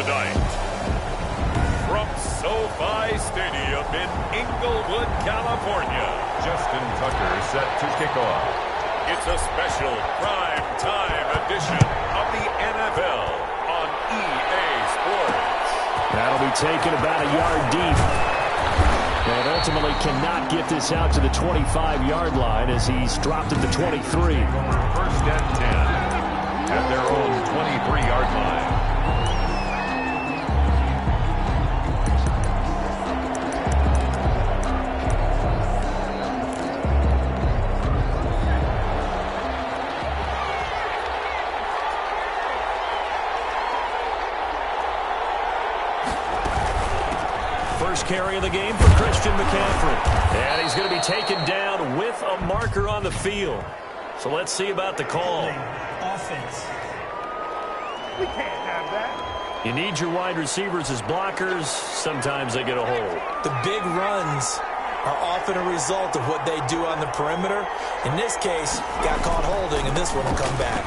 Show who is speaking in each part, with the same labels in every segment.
Speaker 1: tonight. From SoFi Stadium in Inglewood, California, Justin Tucker set to kick off. It's a special prime time edition of the NFL on EA Sports.
Speaker 2: That'll be taken about a yard deep. And ultimately cannot get this out to the 25-yard line as he's dropped at the 23.
Speaker 1: First and 10 at their own 23-yard line.
Speaker 2: First carry of the game for Christian McCaffrey. And he's going to be taken down with a marker on the field. So let's see about the call.
Speaker 3: Offense. We can't have that.
Speaker 2: You need your wide receivers as blockers. Sometimes they get a hold.
Speaker 4: The big runs are often a result of what they do on the perimeter. In this case, got caught holding, and this one will come back.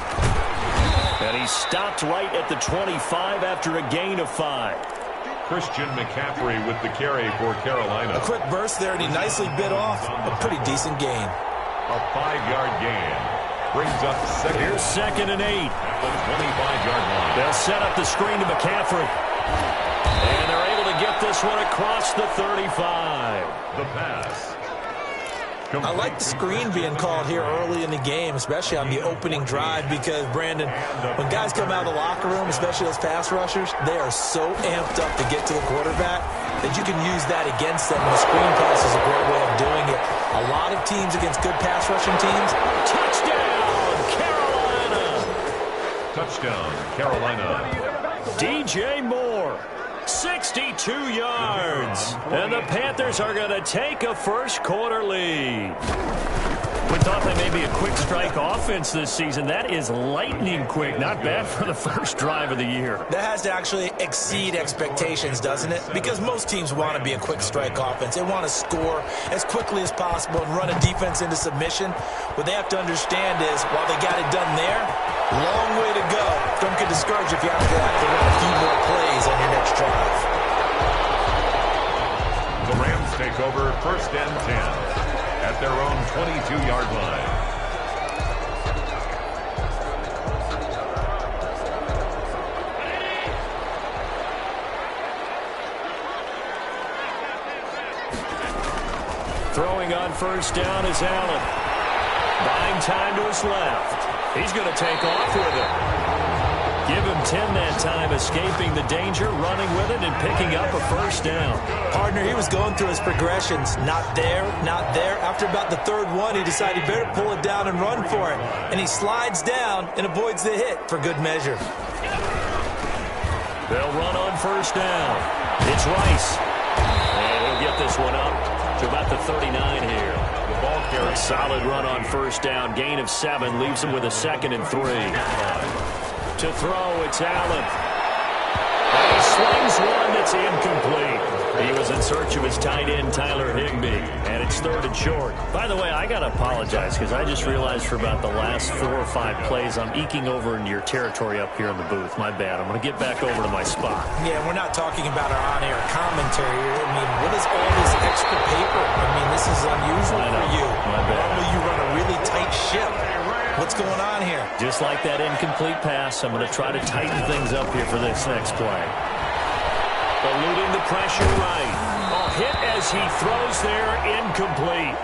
Speaker 2: And he stopped right at the 25 after a gain of 5.
Speaker 1: Christian McCaffrey with the carry for Carolina.
Speaker 4: A quick burst there, and he nicely bit off a pretty decent gain.
Speaker 1: A 5-yard gain brings up second.
Speaker 2: Here's 2nd and 8.
Speaker 1: At the 25-yard line.
Speaker 2: They'll set up the screen to McCaffrey. And they're able to get this one across the 35.
Speaker 1: The pass.
Speaker 4: I like the screen being called here early in the game, especially on the opening drive, because, Brandon, when guys come out of the locker room, especially those pass rushers, they are so amped up to get to the quarterback that you can use that against them. And the screen pass is a great way of doing it. A lot of teams against good pass rushing teams.
Speaker 2: Touchdown, Carolina!
Speaker 1: Touchdown, Carolina.
Speaker 2: DJ Moore. 62 yards. And the Panthers are going to take a first-quarter lead. We thought they may be a quick strike offense this season. That is lightning quick. Not bad for the first drive of the year.
Speaker 4: That has to actually exceed expectations, doesn't it? Because most teams want to be a quick strike offense. They want to score as quickly as possible and run a defense into submission. What they have to understand is, while they got it done there, long way to go. Don't get discouraged if you have to run a few more plays on your next drive.
Speaker 1: The Rams take over 1st and 10 at their own 22-yard line.
Speaker 2: Throwing on first down is Allen. Buying time to his left. He's going to take off with it. Give him 10 that time, escaping the danger, running with it, and picking up a first down.
Speaker 4: Partner, he was going through his progressions. Not there, not there. After about the 3rd one, he decided he better pull it down and run for it. And he slides down and avoids the hit for good measure.
Speaker 2: They'll run on first down. It's Rice. And he'll get this one up to about the 39 here.
Speaker 1: The ball carries.
Speaker 2: Solid run on first down. Gain of 7 leaves him with a 2nd and 3. To throw, it's Allen. And he slings one that's incomplete. He was in search of his tight end, Tyler Higbee, and it's 3rd and short. By the way, I got to apologize because I just realized for about the last 4 or 5 plays, I'm eking over into your territory up here in the booth. My bad. I'm going to get back over to my spot.
Speaker 4: Yeah, we're not talking about our on-air commentary here. I mean, what is all this extra paper? I mean, this is unusual for you.
Speaker 2: My bad.
Speaker 4: Normally you run a really tight ship. What's going on here?
Speaker 2: Just like that incomplete pass, I'm going to try to tighten things up here for this next play. Eluding the pressure right. A hit as he throws there, incomplete.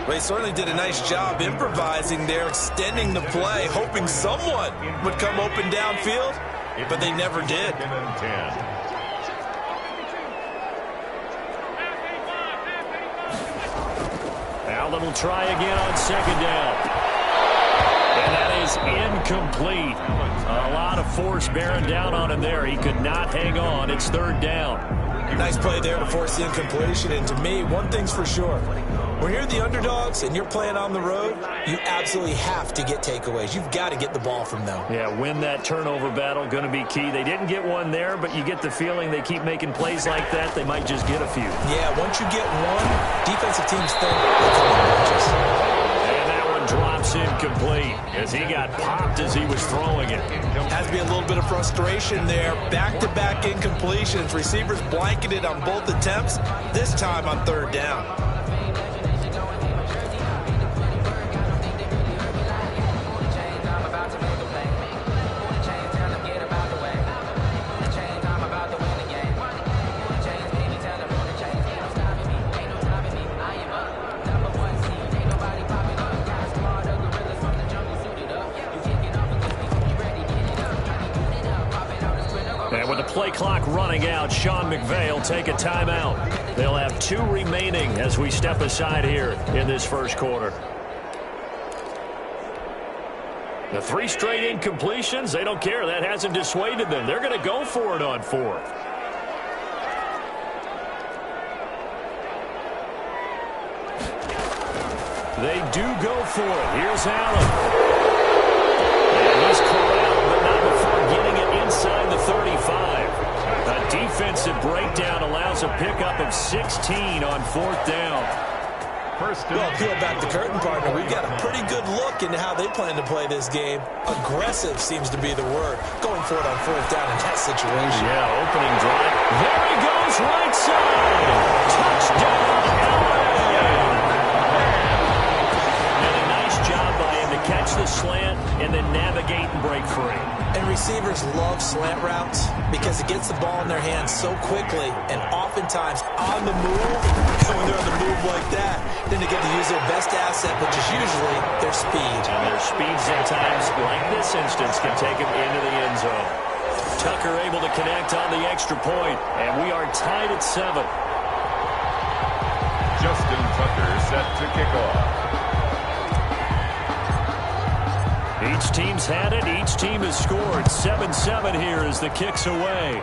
Speaker 4: Well, he certainly did a nice job improvising there, extending the play, hoping someone would come open downfield, but they never did.
Speaker 1: 2nd and 10.
Speaker 2: Allen will try again on 2nd down. And that is incomplete. A lot of force bearing down on him there. He could not hang on. It's 3rd down.
Speaker 4: Nice play there to force the incompletion. And to me, one thing's for sure. When you're the underdogs and you're playing on the road, you absolutely have to get takeaways. You've got to get the ball from them.
Speaker 2: Yeah, win that turnover battle, going to be key. They didn't get one there, but you get the feeling they keep making plays like that, they might just get a few.
Speaker 4: Yeah, once you get one, defensive teams think they come in bunches.
Speaker 2: And that one drops incomplete as he got popped as he was throwing it.
Speaker 4: Has to be a little bit of frustration there. Back-to-back incompletions. Receivers blanketed on both attempts, this time on third down.
Speaker 2: And with the play clock running out, Sean McVay will take a timeout. They'll have 2 remaining as we step aside here in this first quarter. The 3 straight incompletions, they don't care. That hasn't dissuaded them. They're going to go for it on 4th. They do go for it. Here's Allen. And he's corralled, but not before getting it inside the 35. A defensive breakdown allows a pickup of 16 on 4th down.
Speaker 4: Well, peel back the curtain, partner. We've got a pretty good look into how they plan to play this game. Aggressive seems to be the word. Going for it on 4th down in that situation.
Speaker 2: Yeah, opening drive. There he goes, right side. Touchdown, LA. And a nice job by him to catch the slant and then navigate and break free.
Speaker 4: And receivers love slant routes because it gets the ball in their hands so quickly and oftentimes on the move. So when they're on the move like that, then they get to use their best asset, which is usually their speed.
Speaker 2: And their speed sometimes, like this instance, can take them into the end zone. Tucker able to connect on the extra point, and we are tied at 7.
Speaker 1: Justin Tucker set to kick off.
Speaker 2: Each team's had it. Each team has scored. 7-7 here as the kick's away.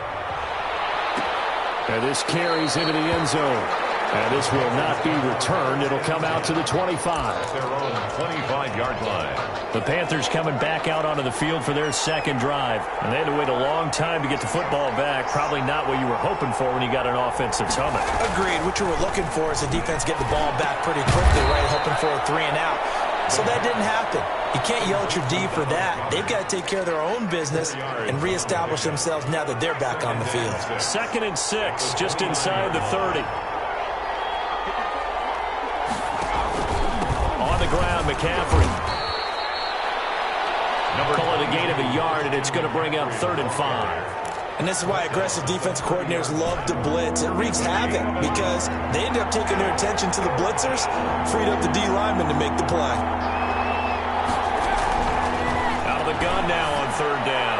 Speaker 2: And this carries into the end zone. And this will not be returned. It'll come out to the 25.
Speaker 1: At their own 25-yard line.
Speaker 2: The Panthers coming back out onto the field for their second drive. And they had to wait a long time to get the football back. Probably not what you were hoping for when you got an offensive summit.
Speaker 4: Agreed. What you were looking for is the defense get the ball back pretty quickly, right? Hoping for a 3 and out. So that didn't happen. You can't yell at your D for that. They've got to take care of their own business and reestablish themselves now that they're back on the field.
Speaker 2: 2nd and 6, just inside the 30. On the ground, McCaffrey. Call it a gain of a yard, and it's going to bring up 3rd and 5.
Speaker 4: And this is why aggressive defensive coordinators love to blitz. It wreaks havoc because they end up taking their attention to the blitzers, freed up the D lineman to make the play.
Speaker 2: Out of the gun now on 3rd down.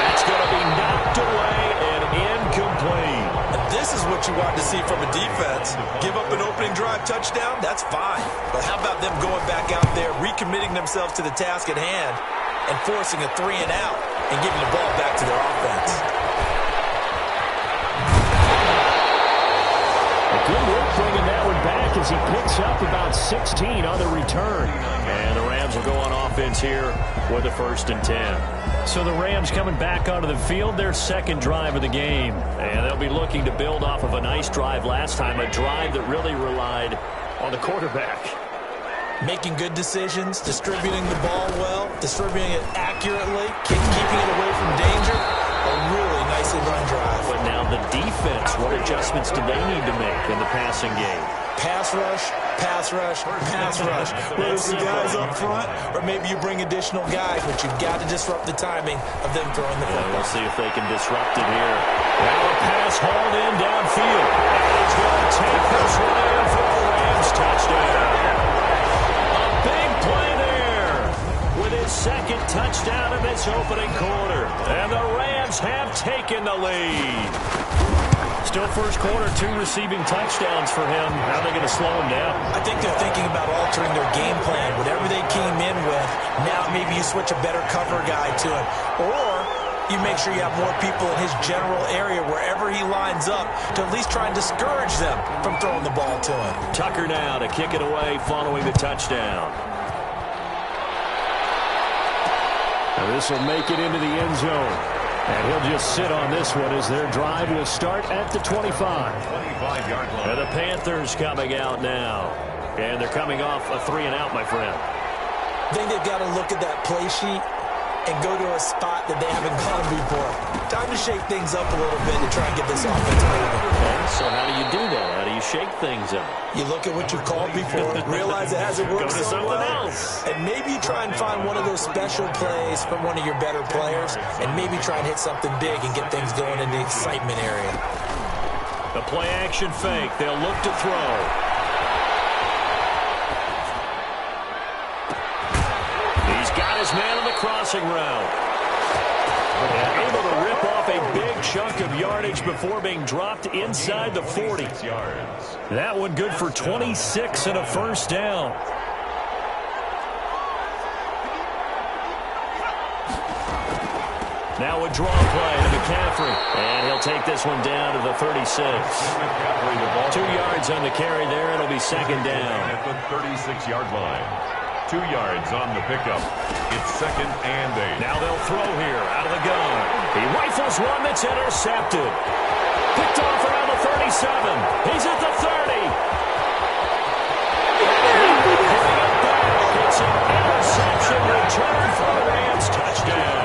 Speaker 2: That's going to be knocked away and incomplete.
Speaker 4: And this is what you want to see from a defense. Give up an opening drive touchdown, that's fine. But how about them going back out there, recommitting themselves to the task at hand, and forcing a 3 and out and giving the ball back to their offense.
Speaker 2: A good work bringing that one back as he picks up about 16 on the return. And the Rams will go on offense here with a 1st and 10. So the Rams coming back onto the field, their second drive of the game. And they'll be looking to build off of a nice drive last time, a drive that really relied on the quarterback.
Speaker 4: Making good decisions, distributing the ball well, distributing it accurately, keeping it away from danger. A really nicely run drive.
Speaker 2: But now the defense, what adjustments do they need to make in the passing game?
Speaker 4: Pass rush, pass rush, pass rush. Whether it's the guys up front or maybe you bring additional guys, but you've got to disrupt the timing of them throwing the football.
Speaker 2: We'll see if they can disrupt it here. Now a pass hauled in downfield. And he's going to take this one in for a Rams touchdown. Big play there with his second touchdown in this opening quarter. And the Rams have taken the lead. Still first quarter, 2 receiving touchdowns for him. How are they going to slow him down?
Speaker 4: I think they're thinking about altering their game plan. Whatever they came in with, now maybe you switch a better cover guy to him. Or you make sure you have more people in his general area wherever he lines up to at least try and discourage them from throwing the ball to him.
Speaker 2: Tucker now to kick it away following the touchdown. Now this will make it into the end zone. And he'll just sit on this one as their drive will start at the 25.
Speaker 1: 25-yard line.
Speaker 2: And the Panthers coming out now. And they're coming off a 3-and-out, my friend.
Speaker 4: I think they've got to look at that play sheet and go to a spot that they haven't gone before. Time to shake things up a little bit to try and get this offense moving.
Speaker 2: Okay, so how do you do that? How do you shake things up?
Speaker 4: You look at what you called before, realize it hasn't worked
Speaker 2: Go to
Speaker 4: so
Speaker 2: something
Speaker 4: well,
Speaker 2: else.
Speaker 4: and maybe try and find one of those special plays from one of your better players, and maybe try and hit something big and get things going in the excitement area.
Speaker 2: The play-action fake. They'll look to throw. He's got his man on the crossing route. And able to rip off a big chunk of yardage before being dropped inside the 40. That one good for 26 and a first down. Now a draw play to McCaffrey. And he'll take this one down to the 36. 2 yards on the carry there. It'll be second down.
Speaker 1: At the 36-yard line. 2 yards on the pickup. It's second and 8.
Speaker 2: Now they'll throw here out of the gun. He rifles one that's intercepted. Picked off around the 37. He's at the 30. It's an interception return for the Rams. Touchdown.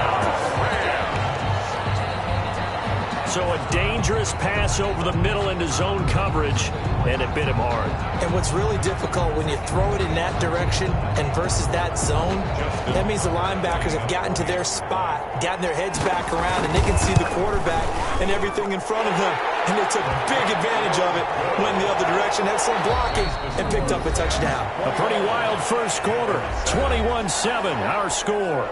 Speaker 2: So a dangerous pass over the middle into zone coverage, and it bit him hard.
Speaker 4: And what's really difficult when you throw it in that direction and versus that zone, that means the linebackers have gotten to their spot, gotten their heads back around, and they can see the quarterback and everything in front of them. And they took big advantage of it, went in the other direction, had some blocking, and picked up a touchdown.
Speaker 2: A pretty wild first quarter. 21-7, our score.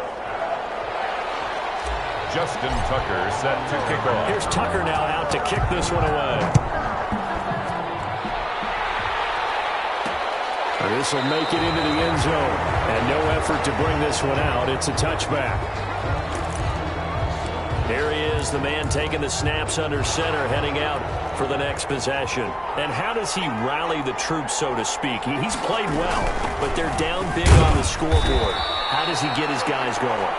Speaker 1: Justin Tucker set to kick off.
Speaker 2: Here's Tucker now out to kick this one away. This will make it into the end zone. And no effort to bring this one out. It's a touchback. Here he is, the man taking the snaps under center, heading out for the next possession. And how does he rally the troops, so to speak? He's played well, but they're down big on the scoreboard. How does he get his guys going?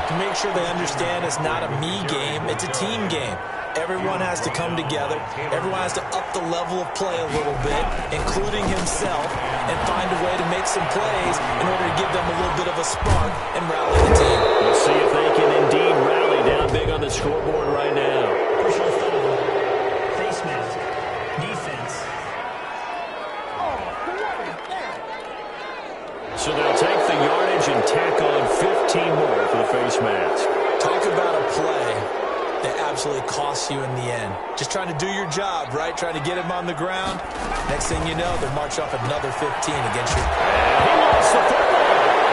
Speaker 4: To make sure they understand it's not a me game, it's a team game. Everyone has to come together. Everyone has to up the level of play a little bit, including himself, and find a way to make some plays in order to give them a little bit of a spark and rally the team.
Speaker 2: We'll see if they can indeed rally down big on the scoreboard right now.
Speaker 3: Personal foul. Face mask. Defense.
Speaker 2: So they'll take the yardage and tack on 15 more for the face mask.
Speaker 4: Talk about a play that absolutely costs you in the end. Just trying to do your job, right? Trying to get him on the ground. Next thing you know, they'll march off another 15 against you.
Speaker 2: He lost the football.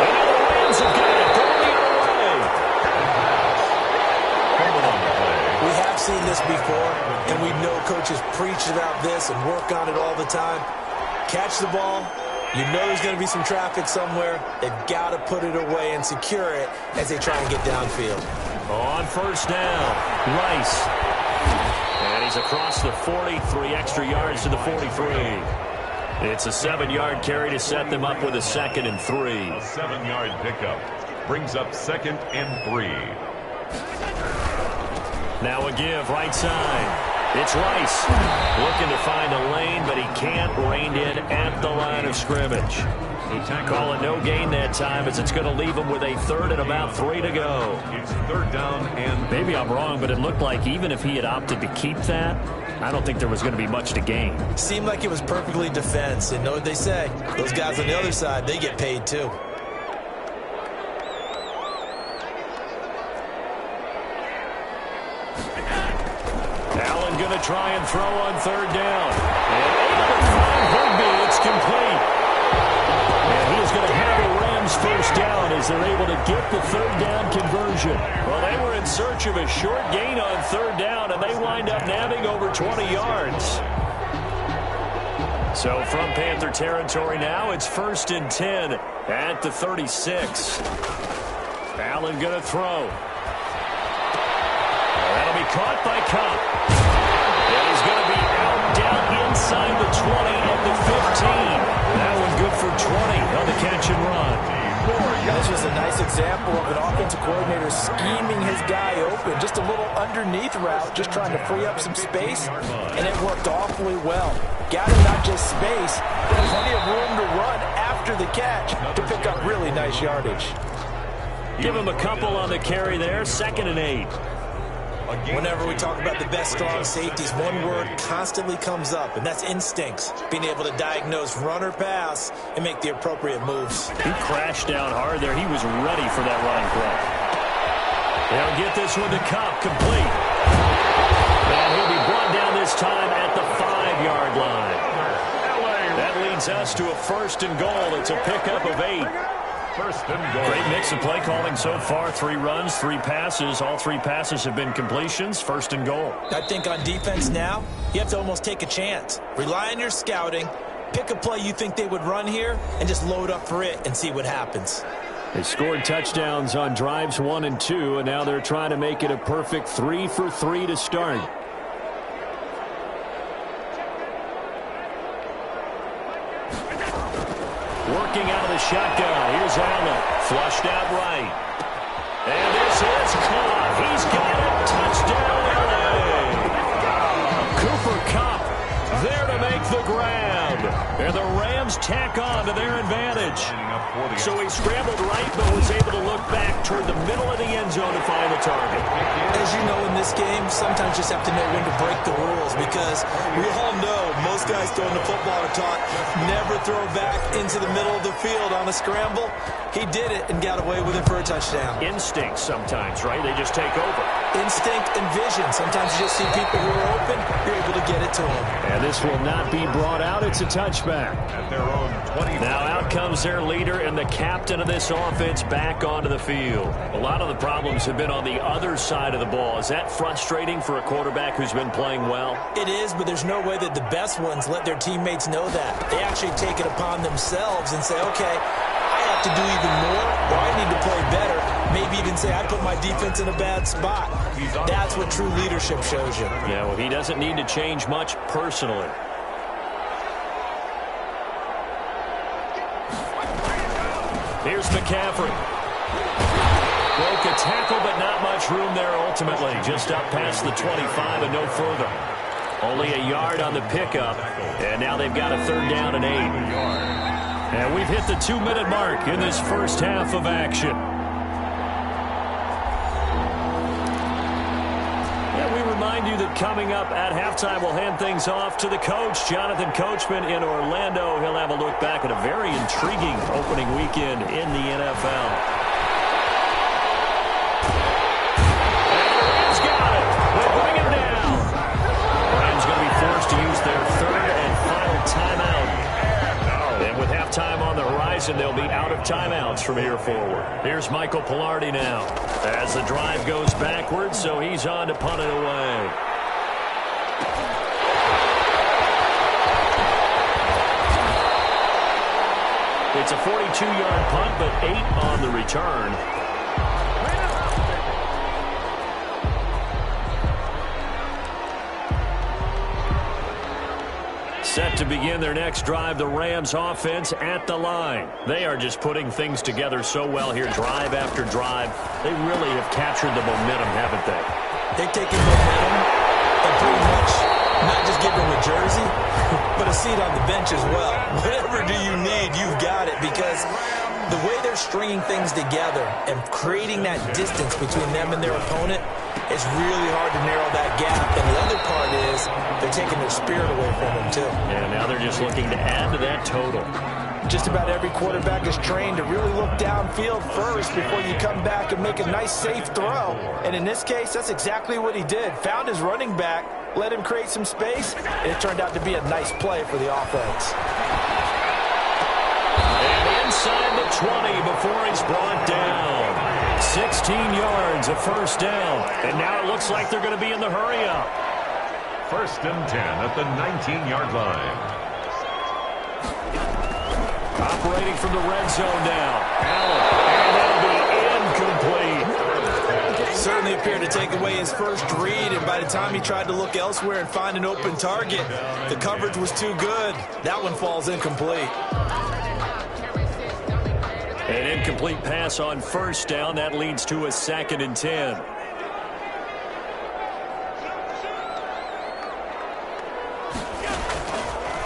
Speaker 2: And now the Rams have got it. Going the other way.
Speaker 4: We have seen this before, and we know coaches preach about this and work on it all the time. Catch the ball. You know there's going to be some traffic somewhere. They've got to put it away and secure it as they try and get downfield.
Speaker 2: On first down, Rice. And he's across the 40, 3 extra yards to the 43. It's a 7-yard carry to set them up with a 2nd and 3.
Speaker 1: A 7-yard pickup brings up 2nd and 3.
Speaker 2: Now a give, right side. It's Rice looking to find a lane, but he can't rein in at the line of scrimmage. Call it no gain that time as it's going to leave him with a 3rd and about 3 to go.
Speaker 1: It's 3rd down and...
Speaker 2: Maybe I'm wrong, but it looked like even if he had opted to keep that, I don't think there was going to be much to gain.
Speaker 4: Seemed like it was perfectly defense. And know what they say? Those guys on the other side, they get paid too.
Speaker 2: Allen going to try and throw on 3rd down. And able to find Higby. It's complete. And he is going to have the Rams first down as they're able to get the 3rd down conversion. Well, they were in search of a short gain on 3rd down, and they wind up nabbing over 20 yards. So from Panther territory now, it's 1st and 10 at the 36. Allen going to throw. That'll be caught by Cobb. And he's going to be out down inside the 20 at the 15. That one good for 20 on the catch and run.
Speaker 4: This was a nice example of an offensive coordinator scheming his guy open. Just a little underneath route, just trying to free up some space, and it worked awfully well. Got him not just space, but plenty of room to run after the catch to pick up really nice yardage.
Speaker 2: Give him a couple on the carry there, 2nd and 8.
Speaker 4: Whenever we talk about the best strong safeties, one word constantly comes up, and that's instincts. Being able to diagnose run or pass and make the appropriate moves.
Speaker 2: He crashed down hard there. He was ready for that running play. They'll get this one to Cup, complete. And he'll be brought down this time at the 5-yard line. That leads us to a 1st and goal. It's a pickup of 8.
Speaker 1: 1st and goal.
Speaker 2: Great mix of play calling so far. 3 runs, 3 passes. All 3 passes have been completions. 1st and goal.
Speaker 4: I think on defense now, you have to almost take a chance. Rely on your scouting. Pick a play you think they would run here and just load up for it and see what happens.
Speaker 2: They scored touchdowns on drives 1 and 2, and now they're trying to make it a perfect 3 for 3 to start. Working out of the shotgun. Here's Allen. Flushed out right. And this is caught. He's got it. Touchdown, LA. Cooper Kupp there to make the grab. And the Rams tack on to their advantage. So he scrambled right, but was able to look back toward the middle of the end zone to find the target.
Speaker 4: As you know, in this game, sometimes you just have to know when to break the rules, because we all know most guys throwing the football are taught never throw back into the middle of the field on a scramble. He did it and got away with it for a touchdown.
Speaker 2: Instinct sometimes, right? They just take over.
Speaker 4: Instinct and vision. Sometimes you just see people who are open, you're able to get it to them.
Speaker 2: And this will not be brought out. It's a touchback.
Speaker 1: At their own 25.
Speaker 2: Now out comes their leader and the captain of this offense back onto the field. A lot of the problems have been on the other side of the ball. Is that frustrating for a quarterback who's been playing well?
Speaker 4: It is, but there's no way that the best ones let their teammates know that. They actually take it upon themselves and say, okay, I have to do even more, or I need to play better. Maybe even say, I put my defense in a bad spot. That's what true leadership shows you.
Speaker 2: Yeah, well, he doesn't need to change much personally. Here's McCaffrey. Broke a tackle, but not much room there ultimately. Just up past the 25 and no further. Only a yard on the pickup, and now they've got a 3rd down and 8. And we've hit the 2-minute mark in this first half of action. And we remind you that coming up at halftime, we'll hand things off to the coach, Jonathan Coachman in Orlando. He'll have a look back at a very intriguing opening weekend in the NFL. And the Rams got it. They bring him down. The Rams going to be forced to use their 3rd and final timeout. And with halftime on the horizon, they'll be out of timeouts from here forward. Here's Michael Pilardi now as the drive goes backwards, so he's on to punt it away. It's a 42-yard punt, but 8 on the return. Set to begin their next drive, the Rams offense at the line. They are just putting things together so well here, drive after drive. They really have captured the momentum, haven't they?
Speaker 4: They've taken momentum and pretty much not just give them a jersey, but a seat on the bench as well. Whatever do you need, you've got it, because the way they're stringing things together and creating that distance between them and their opponent, it's really hard to narrow that gap. And the other part is they're taking their spirit away from them, too.
Speaker 2: And now they're just looking to add to that total.
Speaker 4: Just about every quarterback is trained to really look downfield first before you come back and make a nice, safe throw. And in this case, that's exactly what he did. Found his running back, let him create some space, and it turned out to be a nice play for the offense.
Speaker 2: And inside the 20 before he's brought down. 16 yards, a 1st down. And now it looks like they're going to be in the hurry-up.
Speaker 1: 1st and 10 at the 19-yard line.
Speaker 2: Operating from the red zone now. Allen, and that'll be incomplete.
Speaker 4: Certainly appeared to take away his first read, and by the time he tried to look elsewhere and find an open target, the coverage was too good. That one falls incomplete.
Speaker 2: An incomplete pass on first down. That leads to a 2nd and 10.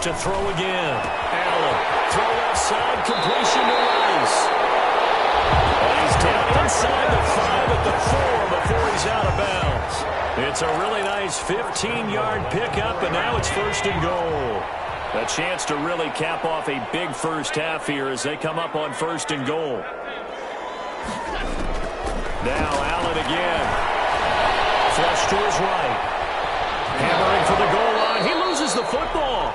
Speaker 2: To throw again. Allen. Throw left side. Completion to Rice. And he's down inside the 5 at the 4 before he's out of bounds. It's a really nice 15-yard pickup, and now it's 1st and goal. A chance to really cap off a big first half here as they come up on 1st and goal. Now Allen again. Flush to his right. Hammering for the goal line. He loses the football.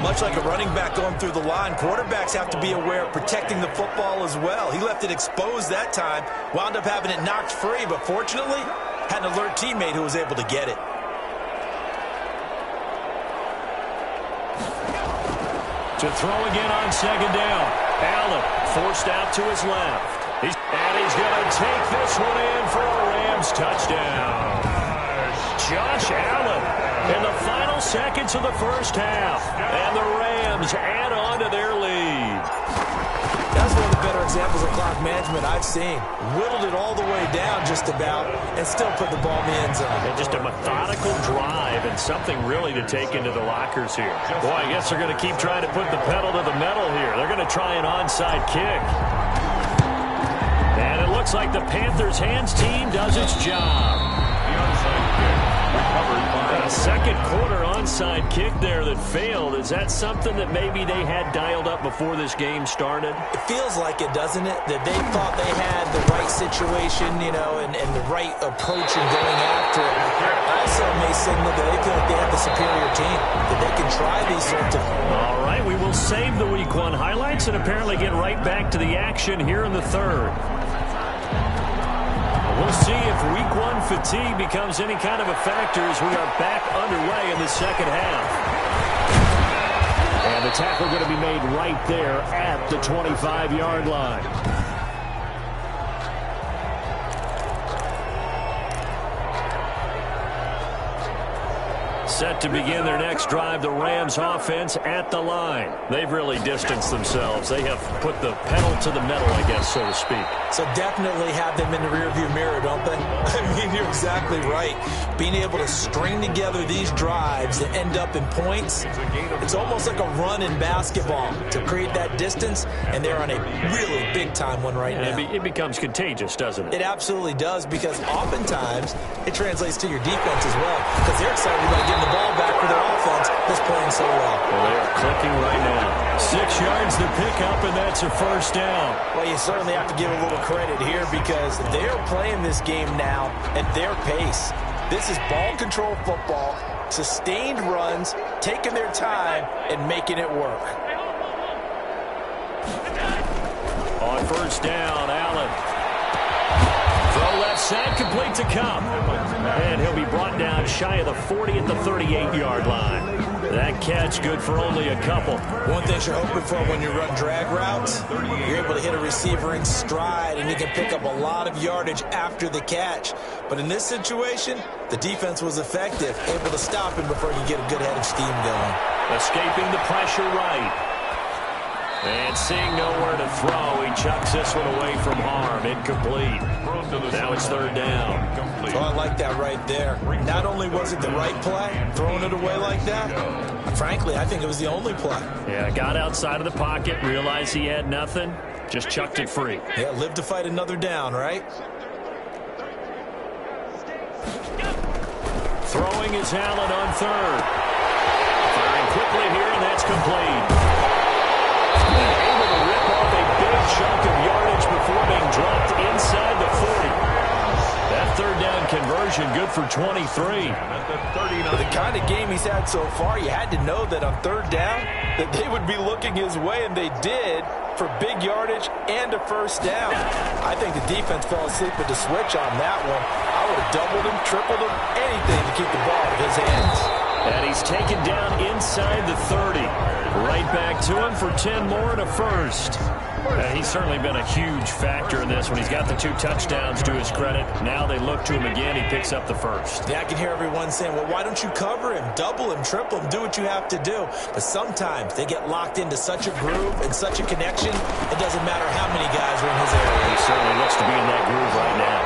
Speaker 4: Much like a running back going through the line, quarterbacks have to be aware of protecting the football as well. He left it exposed that time, wound up having it knocked free, but fortunately, had an alert teammate who was able to get it.
Speaker 2: To throw again on 2nd down. Allen forced out to his left. And he's going to take this one in for a Rams touchdown. Josh Allen in the final seconds of the first half. And the Rams add on to their lead.
Speaker 4: That's one of the better examples of clock management I've seen. Whittled it all the way down just about and still put the ball in the end zone.
Speaker 2: And just a methodical drive and something really to take into the lockers here. Boy, I guess they're going to keep trying to put the pedal to the metal here. They're going to try an onside kick. And it looks like the Panthers' hands team does its job.
Speaker 1: The onside kick recovered by
Speaker 2: A second quarter onside kick there that failed. Is that something that maybe they had dialed up before this game started?
Speaker 4: It feels like it, doesn't it? That they thought they had the right situation, you know, and the right approach in going after it. Also may signal that they feel like they have the superior team, that they can try these sorts of things.
Speaker 2: All right, we will save the Week 1 highlights and apparently get right back to the action here in the 3rd. We'll see if Week 1 fatigue becomes any kind of a factor as we are back underway in the 2nd half. And the tackle going to be made right there at the 25-yard line. Set to begin their next drive, the Rams offense at the line. They've really distanced themselves. They have put the pedal to the metal, I guess, so to speak.
Speaker 4: So definitely have them in the rearview mirror, don't they? I mean, you're exactly right. Being able to string together these drives that end up in points, it's almost like a run in basketball to create that distance, and they're on a really big-time one right now.
Speaker 2: It becomes contagious, doesn't it?
Speaker 4: It absolutely does, because oftentimes it translates to your defense as well, because they're excited about getting the ball back for their offense that's playing so well.
Speaker 2: Well, they are clicking right now. 6 yards to pick up, and that's a 1st down.
Speaker 4: Well, you certainly have to give a little credit here because they're playing this game now at their pace. This is ball control football, sustained runs, taking their time, and making it work.
Speaker 2: On 1st down, Allen. Throw left side, complete to Cup. And he'll be brought down shy of the 40 at the 38-yard line. That catch good for only a couple.
Speaker 4: One thing you're hoping for when you run drag routes, you're able to hit a receiver in stride, and you can pick up a lot of yardage after the catch. But in this situation, the defense was effective, able to stop him before you get a good head of steam going.
Speaker 2: Escaping the pressure right. And seeing nowhere to throw, he chucks this one away from harm. Incomplete. Now it's 3rd down.
Speaker 4: Oh, I like that right there. Not only was it the right play, throwing it away like that, frankly, I think it was the only play.
Speaker 2: Yeah, got outside of the pocket, realized he had nothing, just chucked it free.
Speaker 4: Yeah, live to fight another down, right?
Speaker 2: Throwing is Allen on 3rd. Firing quickly here, and that's complete. Able to rip off a big chunk of yardage before being dropped inside the 40. That 3rd down conversion good for 23.
Speaker 4: For the kind of game he's had so far, you had to know that on 3rd down that they would be looking his way, and they did, for big yardage and a 1st down. I think the defense fell asleep with the switch on that one. I would have doubled him, tripled him, anything to keep the ball in his hands.
Speaker 2: And he's taken down inside the 30. Right back to him for 10 more and a 1st. He's certainly been a huge factor in this one. He's got the 2 touchdowns to his credit. Now they look to him again. He picks up the first.
Speaker 4: Yeah, I can hear everyone saying, well, why don't you cover him? Double him, triple him, do what you have to do. But sometimes they get locked into such a groove and such a connection, it doesn't matter how many guys are in his area.
Speaker 2: He certainly looks to be in that groove right now.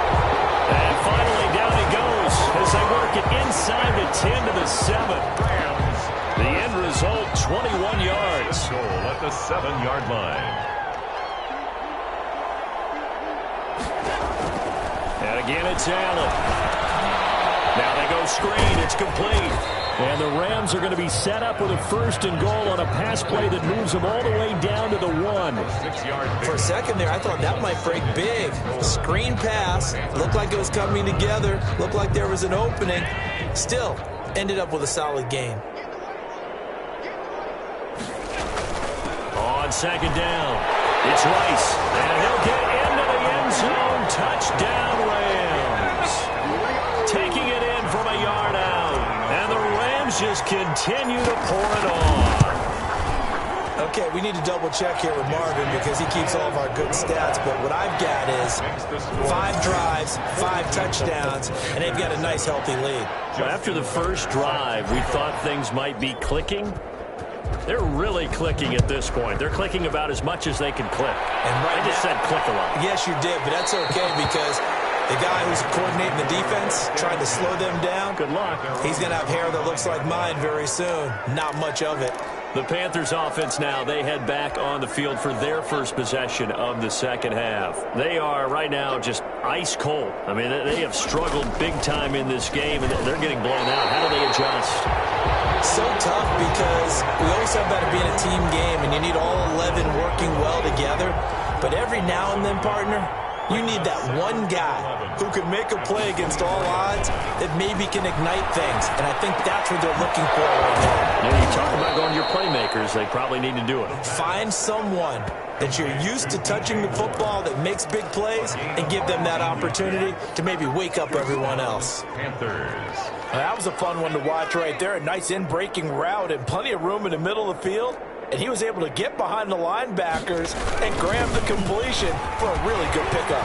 Speaker 2: And finally, down he goes as they work it inside the 10 to the 7. The end result, 21 yards.
Speaker 1: Goal at the 7-yard line.
Speaker 2: And again, it's Allen. Now they go screen. It's complete. And the Rams are going to be set up with a 1st and goal on a pass play that moves them all the way down to the 1.
Speaker 4: For a second there, I thought that might break big. Screen pass. Looked like it was coming together. Looked like there was an opening. Still, ended up with a solid gain.
Speaker 2: On 2nd down, it's Rice. And he'll get into the end zone. Touchdown, Rams. Taking it in from a yard out. And the Rams just continue to pour it on.
Speaker 4: Okay, we need to double check here with Marvin because he keeps all of our good stats. But what I've got is 5 drives, 5 touchdowns, and they've got a nice, healthy lead.
Speaker 2: Well, after the first drive, we thought things might be clicking. They're really clicking at this point. They're clicking about as much as they can click.
Speaker 4: And right
Speaker 2: I just said click a lot.
Speaker 4: Yes, you did, but that's okay because the guy who's coordinating the defense, trying to slow them down,
Speaker 2: Good luck.
Speaker 4: he's going to have hair that looks like mine very soon. Not much of it.
Speaker 2: The Panthers offense now, they head back on the field for their first possession of the second half. They are right now just ice cold. I mean, they have struggled big time in this game, and they're getting blown out. How do they adjust?
Speaker 4: So tough because we always have about it being a team game, and you need all 11 working well together. But every now and then, partner, you need that one guy who can make a play against all odds that maybe can ignite things. And I think that's what they're looking for right now.
Speaker 2: Yeah, you talk about going to your playmakers. They probably need to do it.
Speaker 4: Find someone that you're used to touching the football that makes big plays and give them that opportunity to maybe wake up everyone else.
Speaker 1: Panthers.
Speaker 4: That was a fun one to watch right there. A nice in-breaking route and plenty of room in the middle of the field. And he was able to get behind the linebackers and grab the completion for a really good pickup.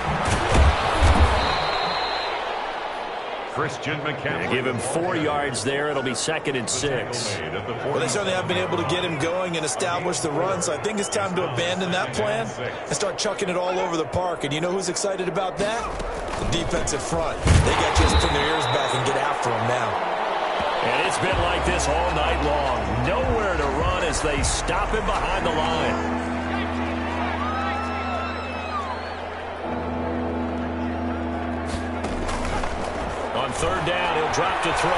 Speaker 1: Christian McCaffrey.
Speaker 2: Give him 4 yards there. It'll be 2nd and 6.
Speaker 4: Well, they certainly have been able to get him going and establish the run, so I think it's time to abandon that plan and start chucking it all over the park. And you know who's excited about that? The defensive front. They got just pin their ears back and get after him now.
Speaker 2: And it's been like this all night long. Nowhere to run as they stop him behind the line. On 3rd down, he'll drop to throw.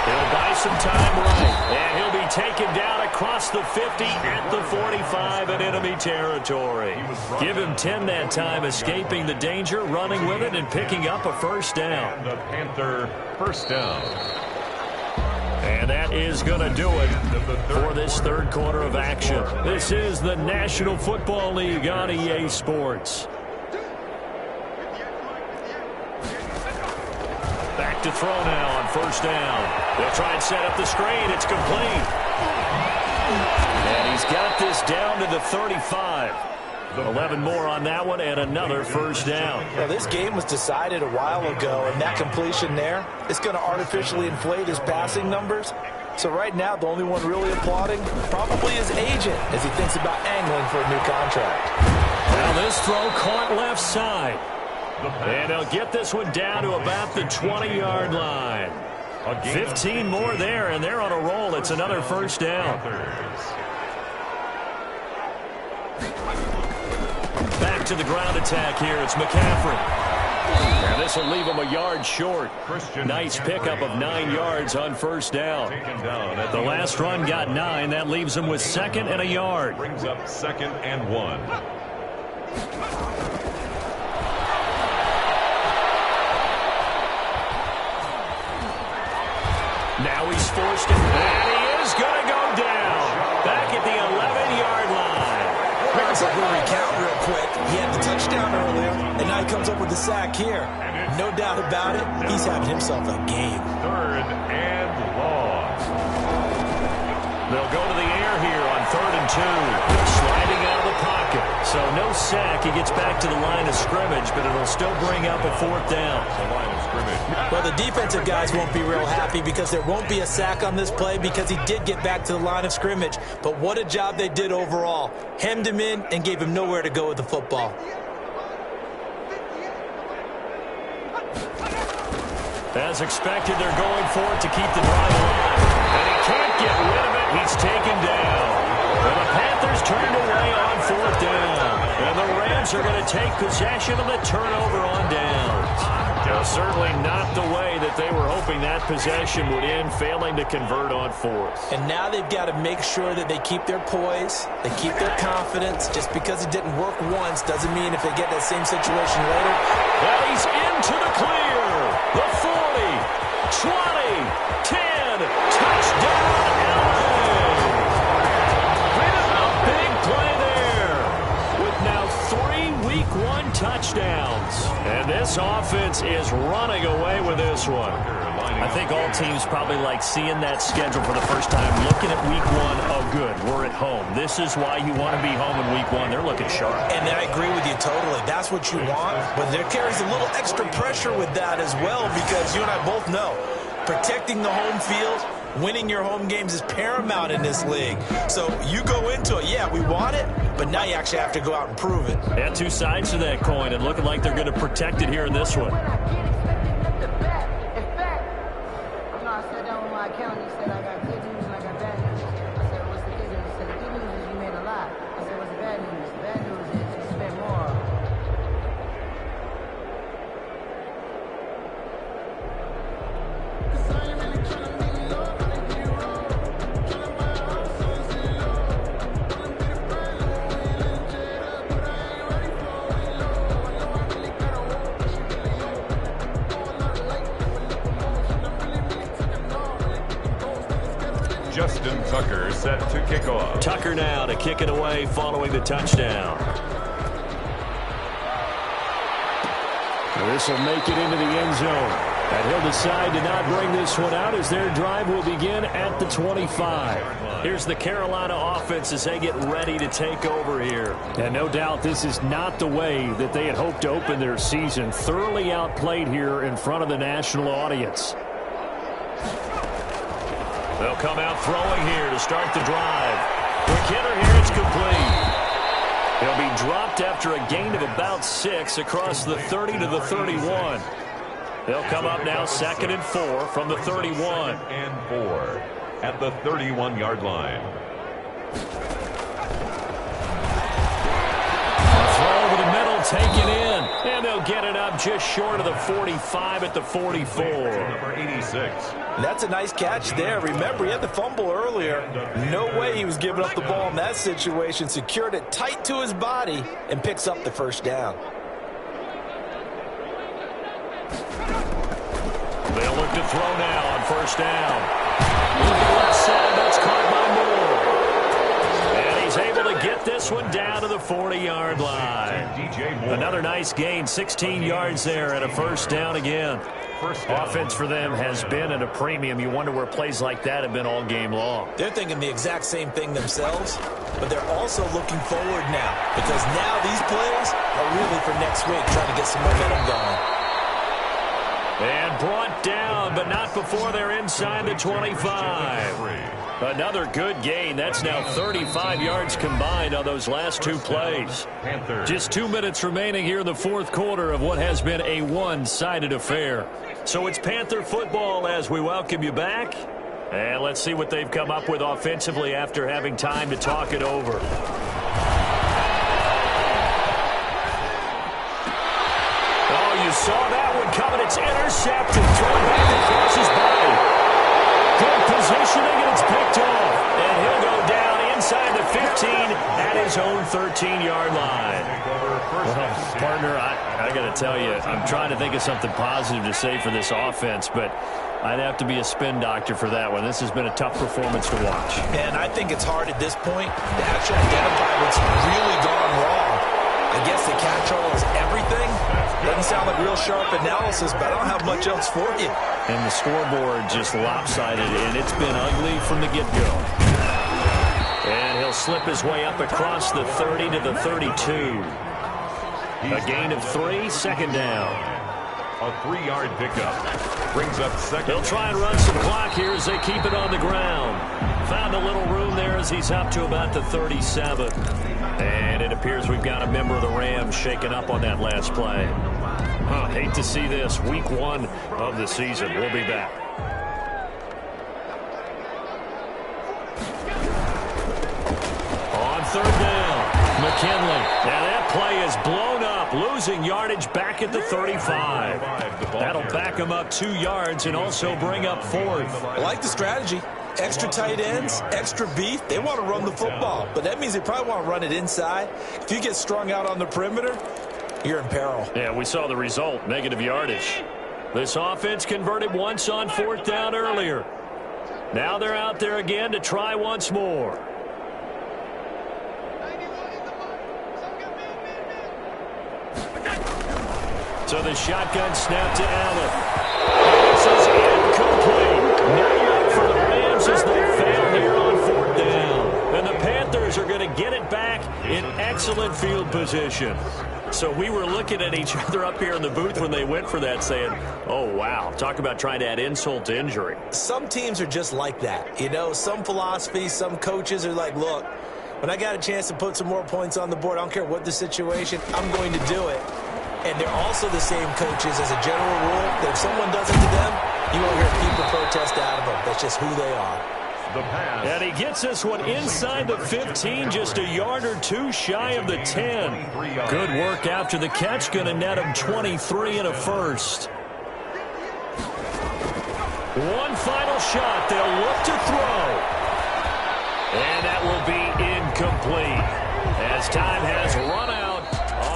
Speaker 2: He'll buy some time right. And he'll be taken down across the 50 at the 45 in enemy territory. Give him 10 that time, escaping the danger, running with it, and picking up a 1st down.
Speaker 1: The Panther 1st down.
Speaker 2: And that is going to do it for this 3rd quarter of action. This is the National Football League on EA Sports. Back to throw now on 1st down. They'll try and set up the screen. It's complete. And he's got this down to the 35. 11 more on that one and another 1st down.
Speaker 4: Well, this game was decided a while ago, and that completion there is going to artificially inflate his passing numbers. So right now, the only one really applauding probably his agent as he thinks about angling for a new contract.
Speaker 2: Now this throw caught left side. And they'll get this one down to about the 20-yard line. 15 more there, and they're on a roll. It's another 1st down. Back to the ground attack here. It's McCaffrey. And this will leave him a yard short. Nice pickup of 9 yards on 1st down. The last run got 9. That leaves him with 2nd and a yard.
Speaker 1: Brings up 2nd and 1.
Speaker 2: Now he's forced it, and he is going to go down. Back at the 11-yard line.
Speaker 4: So we'll recount real quick. He had the touchdown earlier, and now he comes up with the sack here. No doubt about it, he's having himself a game.
Speaker 1: 3rd and long.
Speaker 2: They'll go to the air here on 3rd and 2. Sliding out of the pocket. second. So no sack. He gets back to the line of scrimmage, but it'll still bring up a 4th down.
Speaker 1: The line of scrimmage.
Speaker 4: Well, the defensive guys won't be real happy because there won't be a sack on this play because he did get back to the line of scrimmage. But what a job they did overall. Hemmed him in and gave him nowhere to go with the football.
Speaker 2: As expected, they're going for it to keep the drive alive. And he can't get rid of it. He's taken down. And the Panthers turned away on 4th down. And the Rams are going to take possession of the turnover on downs. Certainly not the way that they were hoping that possession would end, failing to convert on 4th.
Speaker 4: And now they've got to make sure that they keep their poise, they keep their confidence. Just because it didn't work once doesn't mean if they get that same situation later.
Speaker 2: Well, he's into the clear. The 40, 20, 10, touchdown, LA. Big play there with now 3 Week 1 touchdowns. And this offense is running away with this one. I think all teams probably like seeing that schedule for the first time, looking at Week 1. Oh, good, we're at home. This is why you want to be home in Week 1. They're looking sharp.
Speaker 4: And I agree with you totally. That's what you want. But there carries a little extra pressure with that as well because you and I both know protecting the home field, winning your home games is paramount in this league. So you go into it, yeah, we want it, but now you actually have to go out and prove it.
Speaker 2: Yeah, 2 sides to that coin, and looking like they're going to protect it here in this one.
Speaker 1: Justin Tucker set to kick off.
Speaker 2: Tucker now to kick it away following the touchdown. This will make it into the end zone. And he'll decide to not bring this one out as their drive will begin at the 25. Here's the Carolina offense as they get ready to take over here. And no doubt this is not the way that they had hoped to open their season. Thoroughly outplayed here in front of the national audience. They'll come out throwing here to start the drive. Quick hitter here, it's complete. He'll be dropped after a gain of about 6 across the 30 to the 31. They'll come up now 2nd and 4 from the 31.
Speaker 1: 2nd and 4 at the 31-yard line.
Speaker 2: Throw over the middle, taken in. And they'll get it up just short of the 45 at the 44.
Speaker 1: Number 86.
Speaker 4: That's a nice catch there. Remember, he had the fumble earlier. No way he was giving up the ball in that situation. Secured it tight to his body and picks up the 1st down.
Speaker 2: They'll look to throw now on 1st down. Moving left side, that's caught by Moore. And he's able to get this one down to the 40-yard line. Another nice gain, 16 yards there and a 1st down again. Offense for them has been at a premium. You wonder where plays like that have been all game long.
Speaker 4: They're thinking the exact same thing themselves, but they're also looking forward now because now these plays are really for next week, trying to get some momentum going.
Speaker 2: And brought down, but not before they're inside the 25. Another good gain. That's now 35 yards combined on those last 2 plays. Just 2 minutes remaining here in the 4th quarter of what has been a one-sided affair. So it's Panther football as we welcome you back. And let's see what they've come up with offensively after having time to talk it over. Oh, you saw that one coming. It's intercepted. Thrown back across his body. Good positioning, and it's picked off. And he'll go down inside the 15 at his own 13-yard line. Well, partner, I got to tell you, I'm trying to think of something positive to say for this offense, but I'd have to be a spin doctor for that one. This has been a tough performance to watch.
Speaker 4: And I think it's hard at this point to actually identify what's really gone wrong. I guess the catch-all is everything. Doesn't sound like real sharp analysis, but I don't have much else for you.
Speaker 2: And the scoreboard just lopsided, and it's been ugly from the get-go. And he'll slip his way up across the 30 to the 32. A gain of 3, second down.
Speaker 1: A 3-yard pickup. Brings up second.
Speaker 2: He'll try and run some clock here as they keep it on the ground. Found a little room there as he's up to about the 37. And it appears we've got a member of the Rams shaken up on that last play. Hate to see this. Week 1 of the season. We'll be back. On third down, McKinley. Now that play is blown up, losing yardage back at the 35. That'll back him up 2 yards and also bring up 4th.
Speaker 4: I like the strategy. Extra tight ends, extra beef. They want to run the football, but that means they probably want to run it inside. If you get strung out on the perimeter, you're in peril.
Speaker 2: Yeah, we saw the result, negative yardage. This offense converted once on 4th down earlier. Now they're out there again to try once more. So the shotgun snap to Allen. This is incomplete. Now you're up for the Rams as they fail here on 4th down. And the Panthers are going to get it back in excellent field position. So we were looking at each other up here in the booth when they went for that saying, oh, wow, talk about trying to add insult to injury.
Speaker 4: Some teams are just like that. You know, some philosophies, some coaches are like, look, when I got a chance to put some more points on the board, I don't care what the situation, I'm going to do it. And they're also the same coaches as a general rule that if someone does it to them, you won't hear people protest out of them. That's just who they are.
Speaker 1: The pass.
Speaker 2: And he gets this one inside the 15, just a yard or 2 shy of the 10. Good work after the catch, going to net him 23 and a first. One final shot. They'll look to throw. And that will be incomplete as time has run out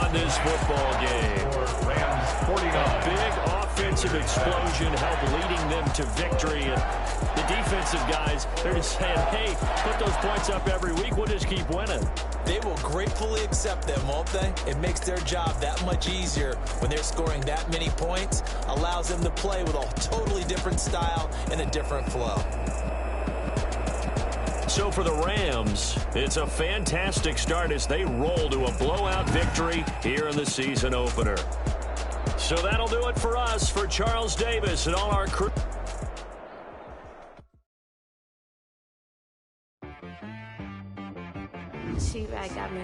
Speaker 2: on this football game.
Speaker 1: Rams 49.
Speaker 2: A big offensive explosion helped leading them to victory. And the defensive guys, they're just saying, hey, put those points up every week. We'll just keep winning.
Speaker 4: They will gratefully accept them, won't they? It makes their job that much easier when they're scoring that many points. Allows them to play with a totally different style and a different flow.
Speaker 2: So for the Rams, it's a fantastic start as they roll to a blowout victory here in the season opener. So that'll do it for us. For Charles Davis and all our crew.
Speaker 5: She right got me.